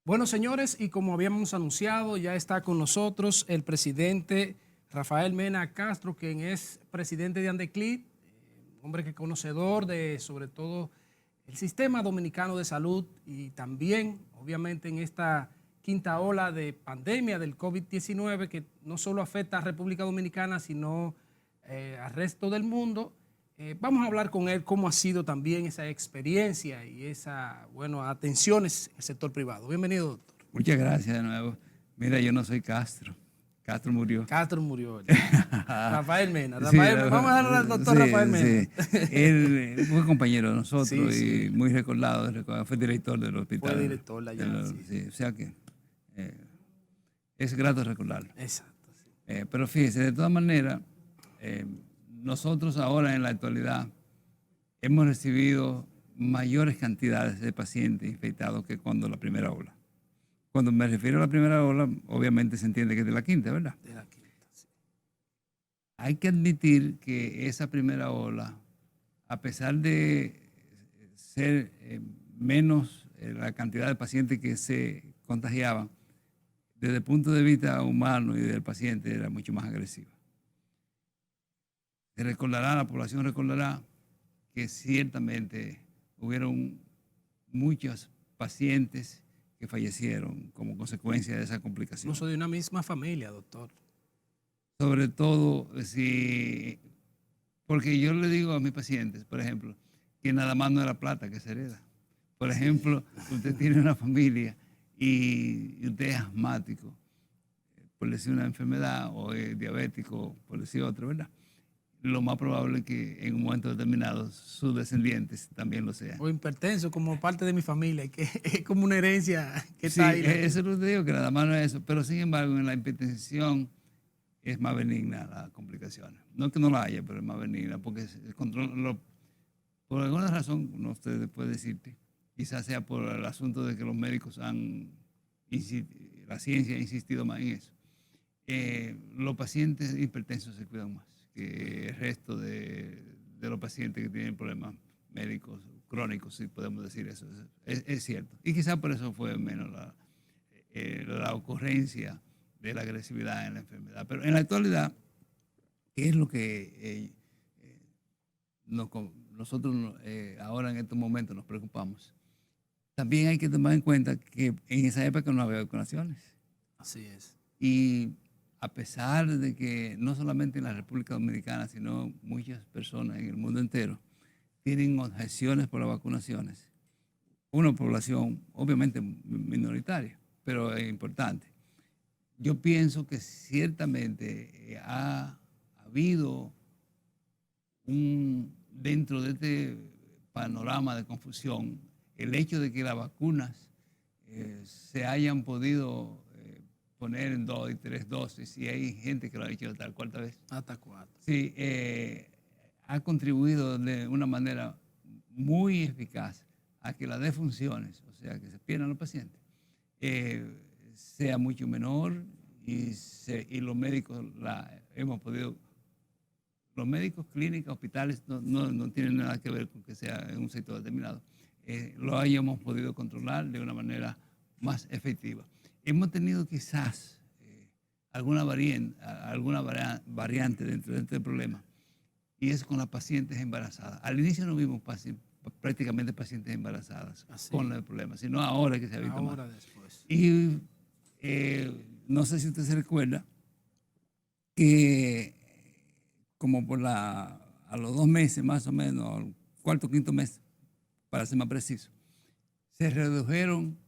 Bueno, señores, y como habíamos anunciado, ya está con nosotros el presidente Rafael Mena Castro, quien es presidente de Andeclid, hombre que es conocedor de, sobre todo, el sistema dominicano de salud y también, obviamente, en esta quinta ola de pandemia del COVID-19 que no solo afecta a República Dominicana, sino al resto del mundo. Vamos a hablar con él cómo ha sido también esa experiencia y esa, bueno, atenciones al sector privado. Bienvenido, doctor. Muchas gracias de nuevo. Mira, yo no soy Castro. Castro murió. Castro murió. Rafael Mena. Sí, Vamos a darle al doctor sí, Rafael Mena. sí. Él fue compañero de nosotros Sí, y muy recordado, fue director del fue hospital. director allá. Sí. Sí, o sea que es grato recordarlo. Exacto. Sí. Pero fíjese, de todas maneras, nosotros ahora en la actualidad hemos recibido mayores cantidades de pacientes infectados que cuando la primera ola. Cuando me refiero a la primera ola, obviamente se entiende que es de la quinta, ¿verdad? De la quinta, sí. Hay que admitir que esa primera ola, a pesar de ser menos la cantidad de pacientes que se contagiaban, desde el punto de vista humano y del paciente era mucho más agresiva. Se recordará, la población recordará que ciertamente hubieron muchos pacientes que fallecieron como consecuencia de esa complicación. Incluso de una misma familia, doctor. Sobre todo, porque yo le digo a mis pacientes, por ejemplo, que nada más no es la plata que se hereda. Por ejemplo, usted tiene una familia y usted es asmático, por decir una enfermedad, o es diabético, por decir otra, ¿verdad? Lo más probable es que en un momento determinado sus descendientes también lo sean. O hipertenso como parte de mi familia, que es como una herencia que Sí, está ahí. eso es lo que digo, que nada más no es eso. Pero sin embargo, en la hipertensión es más benigna la complicación. No que no la haya, pero es más benigna, porque el control, por alguna razón, no usted puede decirte, quizás sea por el asunto de que los médicos la ciencia ha insistido más en eso. Los pacientes hipertensos se cuidan más que el resto de los pacientes que tienen problemas médicos crónicos, si podemos decir eso. Es cierto. Y quizás por eso fue menos la ocurrencia de la agresividad en la enfermedad. Pero en la actualidad, ¿qué es lo que nosotros ahora en estos momentos nos preocupamos? También hay que tomar en cuenta que en esa época no había vacunaciones. Así es. Y a pesar de que no solamente en la República Dominicana, sino muchas personas en el mundo entero tienen objeciones por las vacunaciones, una población obviamente minoritaria, pero es importante. Yo pienso que ciertamente ha habido dentro de este panorama de confusión, el hecho de que las vacunas se hayan podido poner en 2 y 3 dosis, y hay gente que lo ha dicho hasta la cuarta vez. Hasta 4. Sí, ha contribuido de una manera muy eficaz a que las defunciones, o sea, que se pierdan los pacientes, sea mucho menor y los médicos hemos podido. Los médicos, clínicas, hospitales no tienen nada que ver con que sea en un sector determinado. Lo hayamos podido controlar de una manera más efectiva. Hemos tenido quizás alguna variante dentro de este problema, y es con las pacientes embarazadas. Al inicio no vimos prácticamente pacientes embarazadas con el problema, sino ahora que se ha visto ahora más. Después. Y no sé si usted se recuerda que como a los 2 meses más o menos, al cuarto o quinto mes, para ser más preciso, se redujeron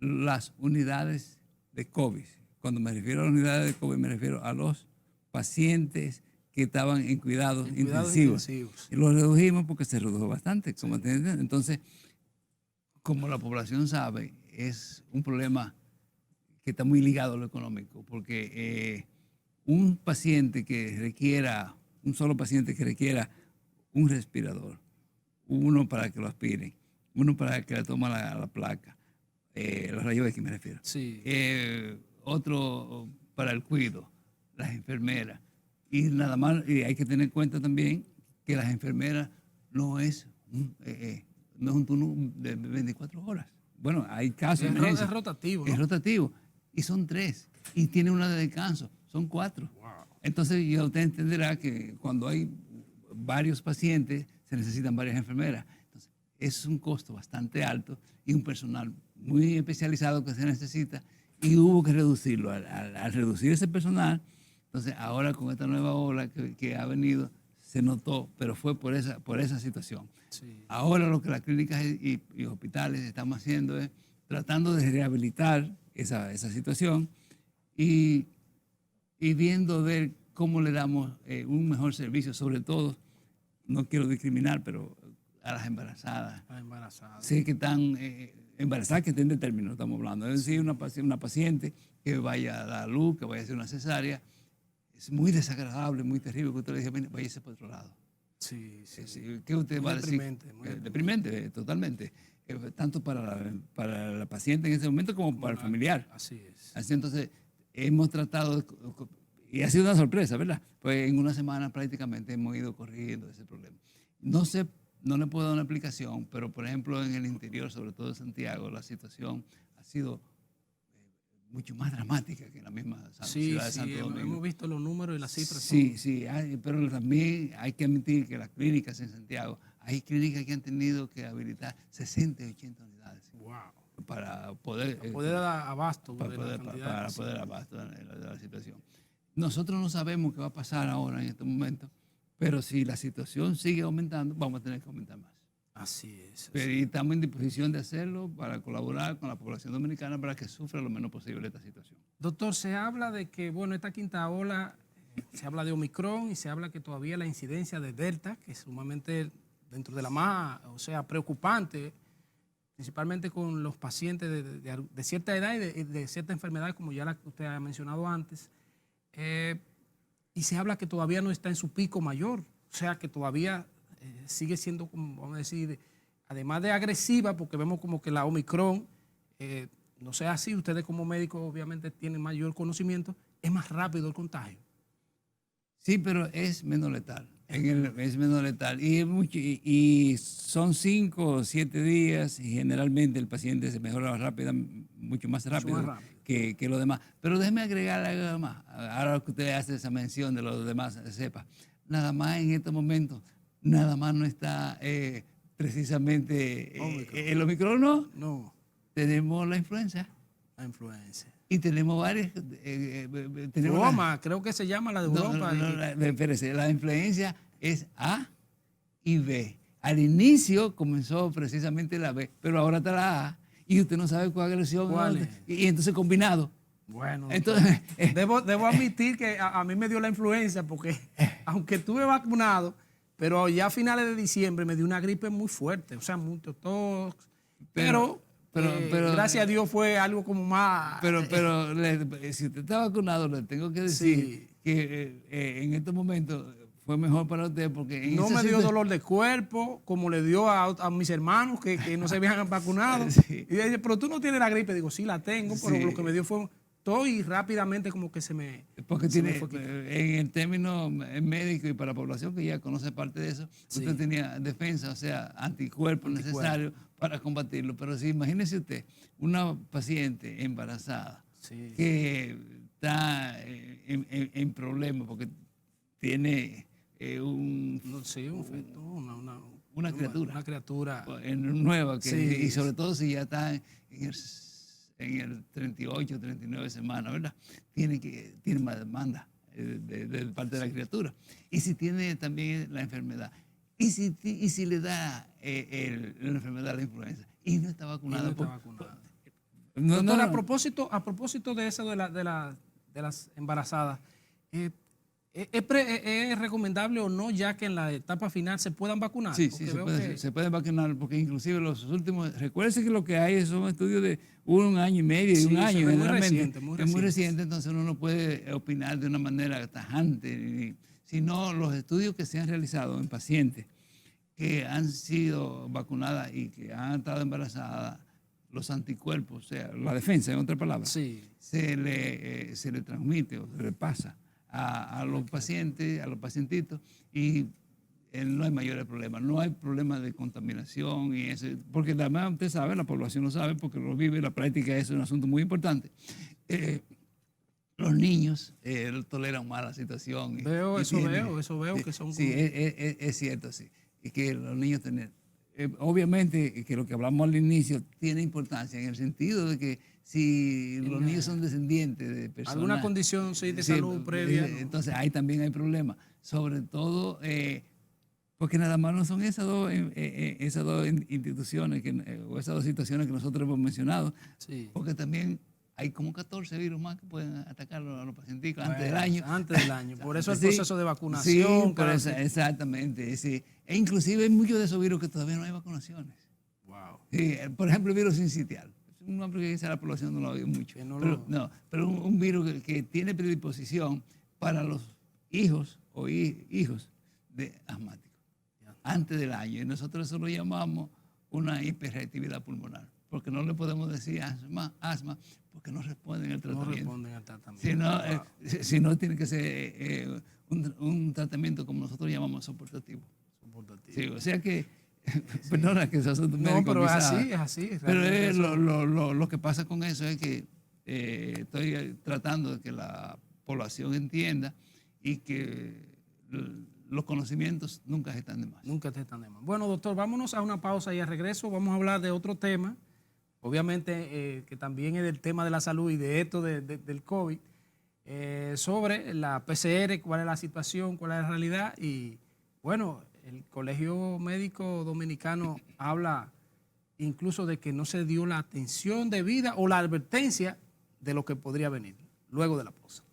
las unidades de COVID. Cuando me refiero a las unidades de COVID, me refiero a los pacientes que estaban en cuidados intensivos. Y los redujimos porque se redujo bastante, como entienden. Entonces, como la población sabe, es un problema que está muy ligado a lo económico, porque un solo paciente que requiera un respirador, uno para que lo aspiren, uno para que le tome la placa, los rayos X me refiero, Sí. otro para el cuido, las enfermeras, y nada más, y hay que tener en cuenta también que las enfermeras no es un turno de 24 horas, bueno, hay casos. Es rotativo, ¿no? Es rotativo. Y son 3. Y tiene una de descanso. Son 4. Wow. Entonces, ya usted entenderá que cuando hay varios pacientes, se necesitan varias enfermeras. Entonces, es un costo bastante alto y un personal muy especializado que se necesita. Y hubo que reducirlo. Al reducir ese personal, entonces ahora con esta nueva ola que ha venido, se notó, pero fue por esa situación. Sí. Ahora lo que las clínicas y hospitales estamos haciendo es tratando de rehabilitar esa situación y viendo ver cómo le damos un mejor servicio, sobre todo, no quiero discriminar, pero a las embarazadas. Las embarazadas. Sí, que están embarazadas, que estén de término, estamos hablando. Es decir, una paciente que vaya a dar luz, que vaya a hacer una cesárea, es muy desagradable, muy terrible que usted le diga, váyase por otro lado. Sí, sí. ¿Qué usted Muy va a decir? deprimente. Deprimente, totalmente. Tanto para la paciente en ese momento como para el familiar. Así es. Así entonces, hemos tratado, y ha sido una sorpresa, ¿verdad? Pues en una semana prácticamente hemos ido corrigiendo ese problema. No sé, no le puedo dar una explicación, pero por ejemplo en el interior, sobre todo en Santiago, la situación ha sido mucho más dramática que en la misma ciudad de Santo Domingo. Hemos visto los números y las cifras. Sí, pero también hay que admitir que las clínicas en Santiago, hay clínicas que han tenido que habilitar 60 y 80 unidades. Wow. Para poder dar abasto. Para poder abasto de la situación. Nosotros no sabemos qué va a pasar ahora en este momento, pero si la situación sigue aumentando, vamos a tener que aumentar más. Así es. Pero y estamos en disposición de hacerlo para colaborar con la población dominicana para que sufra lo menos posible esta situación. Doctor, se habla de que, bueno, esta quinta ola, se habla de Omicron y se habla que todavía la incidencia de Delta, que es sumamente dentro de la más, preocupante, principalmente con los pacientes de cierta edad y de cierta enfermedad, como ya usted ha mencionado antes, y se habla que todavía no está en su pico mayor, o sea, que todavía sigue siendo, como vamos a decir, además de agresiva, porque vemos como que la Omicron, no sea así, ustedes como médicos obviamente tienen mayor conocimiento, es más rápido el contagio. Sí, pero es menos letal. Es menos letal. Y son 5 o 7 días y generalmente el paciente se mejora mucho más rápido que lo demás. Pero déjeme agregar algo más. Ahora que usted hace esa mención de los demás cepas, nada más en estos momentos, nada más no está precisamente el Omicron, ¿no? No. Tenemos la influenza. La influenza. Y tenemos varias. Roma, creo que se llama la de Europa. Espérese, la influencia es A y B. Al inicio comenzó precisamente la B, pero ahora está la A y usted no sabe cuál agresión. ¿Cuál es? Y entonces combinado. Bueno, entonces, debo admitir que a mí me dio la influenza porque aunque estuve vacunado, pero ya a finales de diciembre me dio una gripe muy fuerte, o sea, mucho tos, pero gracias a Dios fue algo como más... Pero si usted está vacunado, le tengo que decir que en estos momentos fue mejor para usted porque... No me dio dolor de cuerpo como le dio a mis hermanos que no se habían vacunado. Sí. Y dije, pero tú no tienes la gripe. Digo, sí la tengo, pero lo que me dio fue todo y rápidamente como que se me... Porque tiene, en el término médico y para la población que ya conoce parte de eso, usted tenía defensa, o sea, anticuerpos necesarios para combatirlo. Pero sí, imagínese usted, una paciente embarazada que está en problemas porque tiene una criatura nueva y sobre todo si ya está en el 38, 39 semanas, ¿verdad? Tiene más demanda de parte de la criatura. Y si tiene también la enfermedad, y si le da la enfermedad, la influenza, y no está vacunado. Doctor, a propósito de eso de las embarazadas, ¿es recomendable o no ya que en la etapa final se puedan vacunar? Sí, se pueden vacunar porque inclusive los últimos, recuérdense que lo que hay son estudios de 1 año y medio y un año generalmente. Es muy reciente, entonces uno no puede opinar de una manera tajante, sino los estudios que se han realizado en pacientes que han sido vacunadas y que han estado embarazadas, los anticuerpos, o sea, la defensa, en otras palabras, se le transmite o se le pasa a los pacientes, a los pacientitos, y no hay mayores problemas. No hay problemas de contaminación y eso, porque además usted sabe, la población lo sabe, porque lo vive, la práctica es un asunto muy importante. Los niños toleran más la situación. Veo que son... Sí, es cierto, sí. Y que los niños tienen... obviamente que lo que hablamos al inicio tiene importancia en el sentido de que si los niños son descendientes de personas... Alguna condición sí, de salud previa. Entonces ahí también hay problemas. Sobre todo porque nada más no son esas dos instituciones o esas dos situaciones que nosotros hemos mencionado. Sí. Porque también hay como 14 virus más que pueden atacar a los pacientes antes del año. Antes del año. Por eso el Sí, proceso de vacunación. Sí, exactamente. Sí. E inclusive hay muchos de esos virus que todavía no hay vacunaciones. Wow. Sí, por ejemplo, el virus sincitial. Es un nombre que dice la población no lo oye mucho. Pero un virus que tiene predisposición para los hijos o hijos de asmáticos antes del año. Y nosotros eso lo llamamos una hiperreactividad pulmonar. Porque no le podemos decir asma, porque no responden al tratamiento. No responden al tratamiento. Si no tiene que ser un tratamiento como nosotros llamamos soportativo. Sí, o sea que, perdona que se asunto médico. No, pero es así. Pero lo que pasa con eso es que estoy tratando de que la población entienda y que los conocimientos nunca están de más. Nunca están de más. Bueno, doctor, vámonos a una pausa y al regreso vamos a hablar de otro tema. Obviamente que también es del tema de la salud y de esto del COVID, sobre la PCR, cuál es la situación, cuál es la realidad. Y bueno, el Colegio Médico Dominicano habla incluso de que no se dio la atención debida o la advertencia de lo que podría venir luego de la pausa.